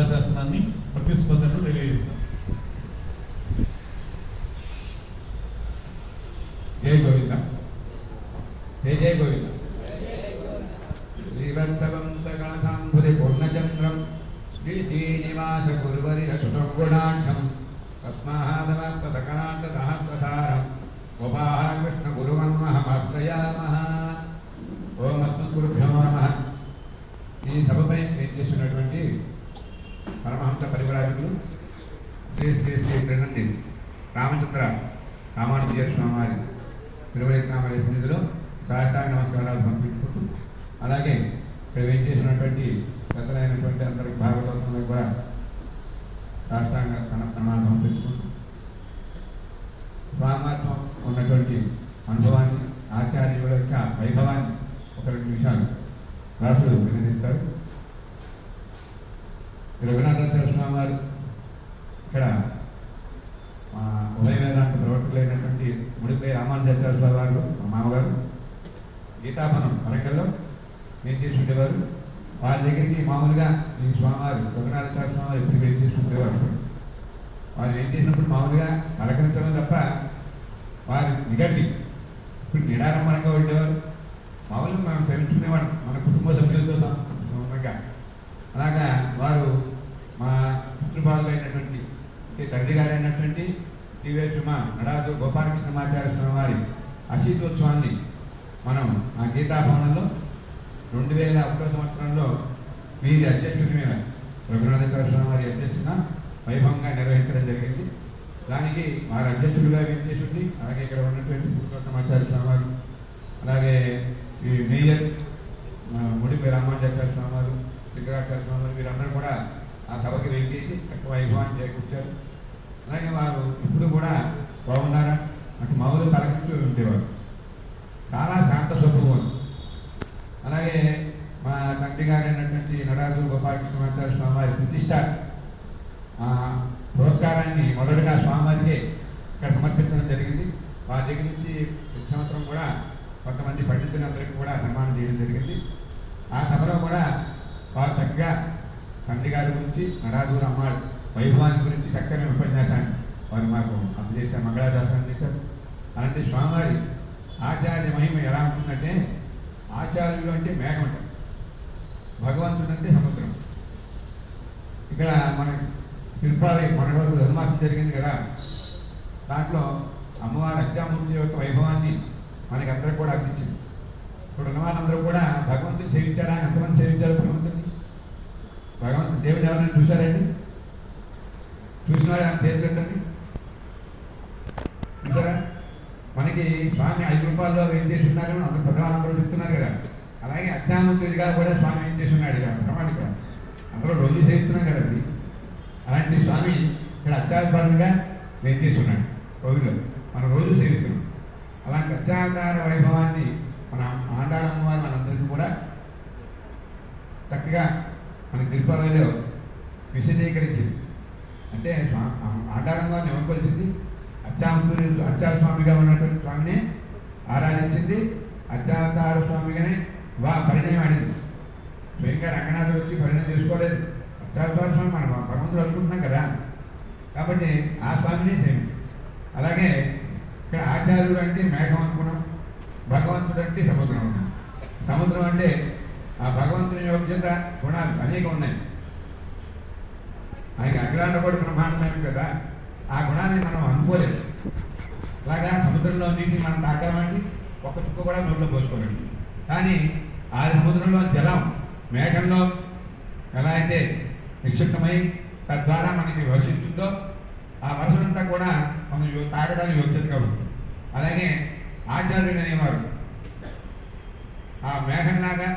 మంగళాశాసనాన్ని ప్రతిస్పందనలు తెలియజేస్తాం. జై గోవింద, జై జై గోవింద. శ్రీవత్సవం సగణసాంబుధి పూర్ణచంద్రం శ్రీ శ్రీనివాస గురువరి రసుతం గుణాఢ్యం తస్మాదవత్త సకణాంత సహస్రసారం గోపాల కృష్ణ గురువన్మహమాశ్రయామః. ఓం అస్మద్గురుభ్యో నమః. ఈ సభపై చేస్తున్నటువంటి పరమహంస పరివరాజకులు శ్రీ శ్రీ శ్రీ ప్రణండి రామచంద్ర రామానుజీయ స్వామి వారి 25 సన్నిధిలో సాష్టాంగ నమస్కారాలు పంపించుకుంటూ, అలాగే ఇక్కడ వేయించేసినటువంటి పెద్దలైనటువంటి అందరికి భాగవతంలో కూడా సాష్టాంగ ప్రమాణం పంపించుకుంటూ, స్వామాత్మం ఉన్నటువంటి అనుభవాన్ని, ఆచార్యుల యొక్క వైభవాన్ని ఒక 2 నిమిషాలు రాసులు వినిపిస్తారు. రఘునాథాచార్య స్వామి వారు ఇక్కడ ఉదయ వేదాంత ప్రవర్తకులైనటువంటి ముడిపై రామానుజాచార్య స్వామి వారు మా మామగారు గీతాపనం వరంగల్లో ఏం చేసి ఉండేవారు. వారి దగ్గరికి మామూలుగా ఈ స్వామివారు రఘునాథాచార్య స్వామి వారు ఎప్పుడు ఏం చేసుకుంటేవారు. వారు ఏం చేసినప్పుడు మామూలుగా పలకరించడం తప్ప వారి నిగట్టి ఇప్పుడు నిడారంభంగా ఉండేవారు. మామూలుగా మనం తెలుసుకునేవాడు మన కుటుంబ సభ్యులతో సంబంధంగా. అలాగా వారు మా పితృపాదులైనటువంటి తండ్రి గారు అయినటువంటి శ్రీవేశ్వమ నడాదు గోపాలకృష్ణమాచార్య స్వామి వారి అశీతోత్సవాన్ని మనం ఆ గీతాభవనంలో 2001 సంవత్సరంలో వీరి అధ్యక్షుడి మీద రఘునాథాచార్య స్వామి వారి అధ్యక్షత వైభవంగా నిర్వహించడం జరిగింది. దానికి వారి అధ్యక్షుడిగా విచ్చేసింది. అలాగే ఇక్కడ ఉన్నటువంటి పురుషోత్తమాచార్య స్వామి వారు, అలాగే ఈ మేయర్ ముడిపై రామానుజాచార్య స్వామి వారు, శంకరాచార్య స్వామి వారు, వీరందరూ కూడా ఆ సభకి వెళ్చేసి చక్కగా వైభవాన్ని చేకూర్చారు. అలాగే వారు ఇప్పుడు కూడా బాగున్నారా అంటే మామూలు తలకించు ఉండేవారు. చాలా శాంత స్వభావం. అలాగే మా తండ్రి గారు అయినటువంటి నడాదు గోపాలకృష్ణమాచార్య స్వామి వారి ప్రతిష్ట పురస్కారాన్ని మొదటగా స్వామివారికి ఇక్కడ సమర్పించడం జరిగింది. వారి దగ్గర నుంచి ప్రతి సంవత్సరం కూడా కొంతమంది పండితులందరికీ కూడా సన్మానం చేయడం జరిగింది. ఆ సభలో కూడా వారు చక్కగా తండ్రి గారి గురించి, నడాదూరు అమ్మ వైభవాన్ని గురించి చక్కని ఉపన్యాసాన్ని వారు మాకు అందజేశారు, మంగళాశాసనం చేశారు. అలాంటి స్వామివారి ఆచార్య మహిమ ఎలా ఉంటుందంటే, ఆచార్యులు అంటే మేఘం అంటారు, భగవంతుడు అంటే సముద్రం. ఇక్కడ మన శిల్పాలయ మన వరకు ధర్మాసం జరిగింది కదా, దాంట్లో అమ్మవారి అత్యామూర్తి యొక్క వైభవాన్ని మనకి అందరికి కూడా అందించింది. ఇప్పుడు ఉన్న వాళ్ళందరూ కూడా భగవంతుని సేవించారా? ఎంతమంది సేవించారు భగవంతుని? భగవంతుడు దేవుడు ఎవరైనా చూశారండి? చూసినారా? పేరు పెట్టండి. చూసారా? మనకి స్వామి 5 రూపాయల్లో ఏం చేసి ఉన్నారు అందరూ ప్రధానందరూ చెప్తున్నారు కదా. అలాగే అత్యామూర్తి గారు కూడా స్వామి ఏం చేసి ఉన్నాడు కదా, ప్రమాణిక అందరూ రోజు చేస్తున్నాం కదండి. అలాంటి స్వామి ఇక్కడ అత్యాచారంగా ఏం చేసి ఉన్నాడు రోజులో, మనం రోజు సేవిస్తున్నాం. అలాంటి అత్యాచార వైభవాన్ని మన ఆండాళమ్మ వారు మనందరికీ కూడా చక్కగా మన తిరుపతిలో విశదీకరించింది. అంటే ఆండాళమ్మ వారిని ఎవరు కొలిచింది? అత్యాచార స్వామిగా ఉన్నటువంటి స్వామిని ఆరాధించింది. అత్యాచార స్వామిగానే పరిణయం ఆడింది. స్వయంగా రంగనాథ్ వచ్చి పరిణయం చేసుకోలేదు. అత్యాచార స్వామి మనం భగవంతుడు అనుకుంటున్నాం కదా, కాబట్టి ఆ స్వామిని సేమ్. అలాగే ఇక్కడ ఆచార్యుడు అంటే మేఘం అనుకున్నాం, భగవంతుడు అంటే సముద్రం అనుకున్నాం. సముద్రం అంటే ఆ భగవంతుని యోగ్యత గుణాలు అనేక ఉన్నాయి. ఆయనకి అగ్రాండకోటి బ్రహ్మాండం కదా, ఆ గుణాన్ని మనం అనుకోలేదు. అలాగా సముద్రంలో నీటిని మనం తాకామంటే ఒక్క చుక్క కూడా నోట్లో పోసుకోలేండి. కానీ ఆ సముద్రంలో జలం మేఘంలో ఎలా అయితే నిక్షిప్తమై తద్వారా మనకి వర్షిస్తుందో ఆ వర్షమంతా కూడా మనం తాగడానికి యోగ్యతగా ఉంటుంది. అలాగే ఆచార్యుడు అనేవారు ఆ మేఘంలాగా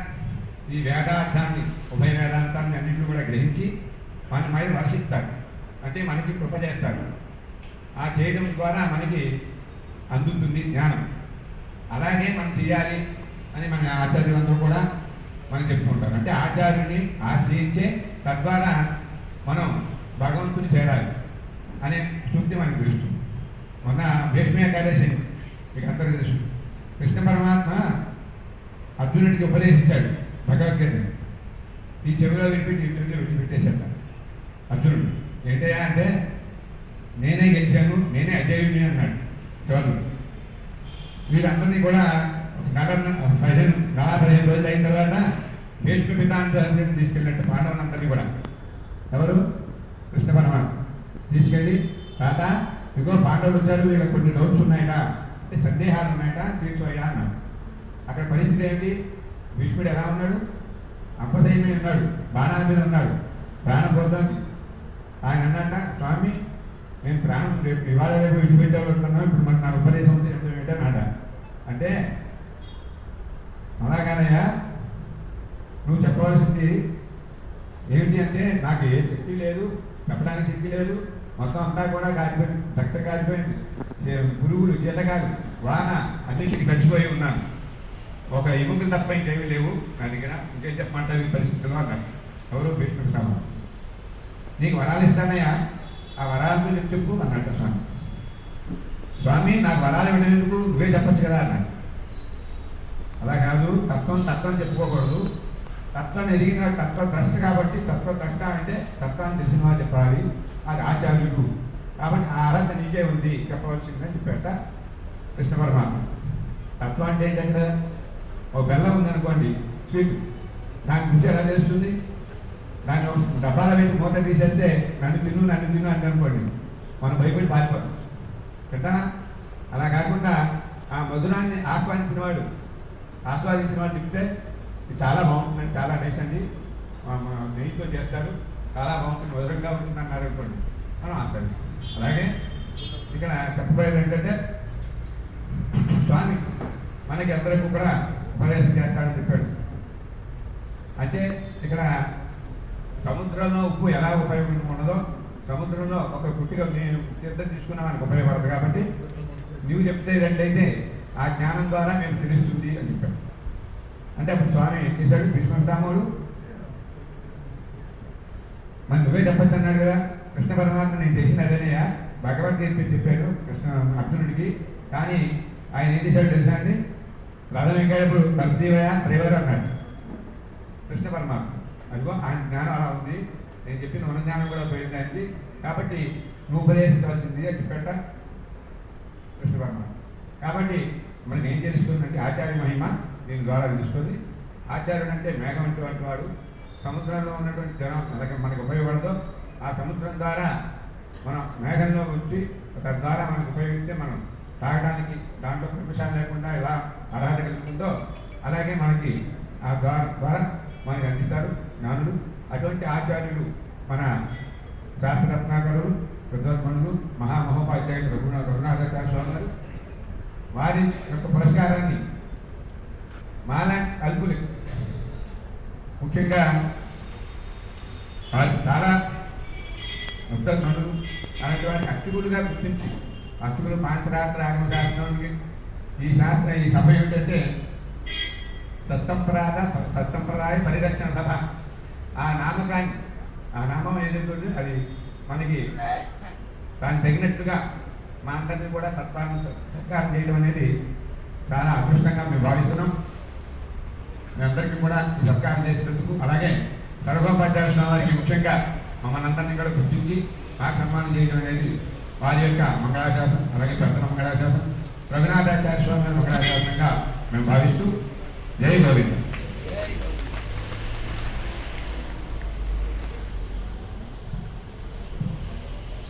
ఈ వేదార్థాన్ని, ఉభయ వేదాంతాన్ని అన్నింటినీ కూడా గ్రహించి మన మీద వర్షిస్తాడు. అంటే మనకి కృప చేస్తాడు. ఆ చేయడం ద్వారా మనకి అందుతుంది జ్ఞానం. అలాగే మనం చేయాలి అని మన ఆచార్యులందరూ కూడా మనం చెప్పుకుంటారు. అంటే ఆచార్యుని ఆశ్రయించే తద్వారా మనం భగవంతుని చేరాలి అనే సూక్తి మనకు తెలుస్తుంది. మొన్న భీష్మ ఏకాదశి మీకు అందరికీ తెలుసు. కృష్ణ పరమాత్మ అర్జునుడికి ఉపదేశించాడు భగవద్గీతని. ఈ చెవిలో వినిపించి ఈ చెవిలో విడిచిపెట్టేశాడు. చేయండి అన్నాడు చివరిలో. వీరందరినీ కూడా నలభై 15 రోజులు అయిన తర్వాత భీష్మ పితామహుని తీసుకెళ్ళినట్టు పాండవులందరినీ కూడా ఎవరు కృష్ణ పరమాత్మ తీసుకెళ్ళి తాత ఇదిగో పాండవులు వచ్చారు, వీళ్ళకి కొన్ని డౌట్స్ ఉన్నాయట, అంటే సందేహాలు ఉన్నాయట, తీర్చోయ్యా అన్నాడు. అక్కడ పరిస్థితి ఏంటి? భీష్ముడు ఎలా ఉన్నాడు? అప్పసైమే ఉన్నాడు, బాణాల మీద ఉన్నాడు, ప్రాణం పోతుంది. ఆయన అన్నట, స్వామి నేను ప్రాణం రేపు ఇవాళ రేపు విడిచిపెట్టేవాడుతున్నాను, ఇప్పుడు మన నా ఉపదేశం ఏంటన్నాట. అంటే అలాగనయ్యా నువ్వు చెప్పవలసింది ఏమిటి అంటే, నాకు ఏ శక్తి లేదు, చెప్పడానికి శక్తి లేదు, మొత్తం అంతా కూడా కాలిపోయింది, రక్త కాలిపోయింది, పురుగులు జీతకాలు వాన అన్నింటికి చచ్చిపోయి ఉన్నాను, ఒక ఎముకలు తప్ప ఇంకేమీ లేవు నా దగ్గర, ఇంకేం చెప్పమంటావు ఈ పరిస్థితుల్లో అన్నాడు. ఎవరు? భీష్ముడు. నీకు వరాలు ఇస్తానయ్యా, ఆ వరాలతో చెప్పు అన్నట్టు స్వామి. స్వామి నాకు వరాలు ఇవ్వడానికి నువ్వే చెప్పచ్చు కదా అన్నాడు. అలా కాదు, తత్వం చెప్పుకోకూడదు, తత్వం ఎదిగిన తత్వ ద్రష్ట కాబట్టి, తత్వ ద్రష్ట అంటే తత్వాన్ని తెలిసిన వాళ్ళు చెప్పాలి, అది ఆచార్యుడు కాబట్టి ఆ అర్హత నీకే ఉంది చెప్పవలసిందని చెప్పేట కృష్ణ పరమాత్మ. తత్వం అంటే ఏంటంటే, ఓ బెల్లం ఉందనుకోండి, స్వీట్, దాని రుచి ఎలా తెలుస్తుంది? దాన్ని డబ్బాల పెట్టి మూత తీసేస్తే నన్ను తిను అని అనుకోండి, మనం భయపడి పారిపోతాం కదా. అలా కాకుండా ఆ మధురాన్ని ఆస్వాదించిన వాడు చెప్తే ఇది చాలా బాగుంటుందని, చాలా నేసండి నెయ్యితో చేస్తారు, చాలా బాగుంటుంది, మధురంగా ఉంటుంది అన్నారు అనుకోండి, మనం ఆస్వాదిస్తాం. అలాగే ఇక్కడ చెప్పబోయేది ఏంటంటే, స్వామి మనకి అందరికీ కూడా ఉపదేశం చేస్తాడని చెప్పాడు. అంటే ఇక్కడ సముద్రంలో ఉప్పు ఎలా ఉపయోగం ఉండదో, సముద్రంలో ఒక పుట్టిగా నేను తీర్థం తీసుకున్నా మనకు ఉపయోగపడదు కాబట్టి నువ్వు చెప్తేటట్లయితే ఆ జ్ఞానం ద్వారా మేము తెలుస్తుంది అని చెప్పాడు. అంటే అప్పుడు స్వామి ఏం చేశాడు? భీష్మపితామహుడు మరి నువ్వే చెప్పచ్చు అన్నాడు కదా. కృష్ణ పరమాత్మ నేను చేసిన అదేనయ్యా భగవద్గీత చెప్పాడు కృష్ణ అర్జునుడికి. కానీ ఆయన ఏం చేశాడు తెలుసా అండి? రథం ఎక్కేటప్పుడు తల్పీవయా డ్రైవర్ అన్నాడు కృష్ణ పరమాత్మ. అదిగో ఆయన జ్ఞానం అలా ఉంది, నేను చెప్పిన ఉన్న జ్ఞానం కూడా పోయింది ఆయనకి, కాబట్టి నువ్వు ఉపదేశించవలసింది అని చెప్పేట కృష్ణ పరమాత్మ. కాబట్టి మనకి ఏం తెలుస్తుందంటే ఆచార్య మహిమ దీని ద్వారా తెలుస్తుంది. ఆచార్యుడు అంటే మేఘం వంటి వాడు, సముద్రంలో ఉన్నటువంటి జనం అలాగే మనకు ఉపయోగపడదో ఆ సముద్రం ద్వారా మనం మేఘంలో వచ్చి తద్వారా మనకు ఉపయోగిస్తే మనం తాగడానికి దాంట్లో నిమిషాలు లేకుండా ఎలా అర్హత కలుగుతుందో అలాగే మనకి ఆ ద్వారా మనకి అందిస్తారు జ్ఞానులు. అటువంటి ఆచార్యుడు మన శాస్త్రరత్నాకరులు, విద్వత్మణులు, మహామహోపాధ్యాయులు రఘునాథాచార్య స్వామి గారు. వారి యొక్క పురస్కారాన్ని మాలాంటి అల్పులు, ముఖ్యంగా చాలా విద్వత్మణులు అలాంటి వారిని అర్చకులుగా గుర్తించి, అర్చకులు పాంచరాత్ర ఆగమ శాస్త్రానికి ఈ సభ ఏమిటంటే సత్సంప్రదాయ పరిరక్షణ సభ. ఆ నామకాన్ని, ఆ నామం ఏదైతే అది మనకి దానికి తగినట్టుగా మా అందరినీ కూడా సత్కారం చేయడం అనేది చాలా అదృష్టంగా మేము భావిస్తున్నాం. మీ అందరికీ కూడా సత్కారం చేసినందుకు, అలాగే సర్వోపాధ్యాయ స్వామి వారికి ముఖ్యంగా మమ్మల్ని అందరినీ కూడా గుర్తించి మాకు సన్మానం చేయడం అనేది వారి యొక్క మంగళాశాసనం, అలాగే పెద్దల మంగళాశాసనం, రఘునాథాచార్య స్వామి మంగళాశాసనంగా మేము భావిస్తూ జై గోవింద.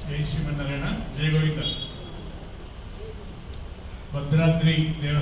జై శ్రీమన్నారాయణ. జై గోవింద. భద్రాద్రి దేవస్థానం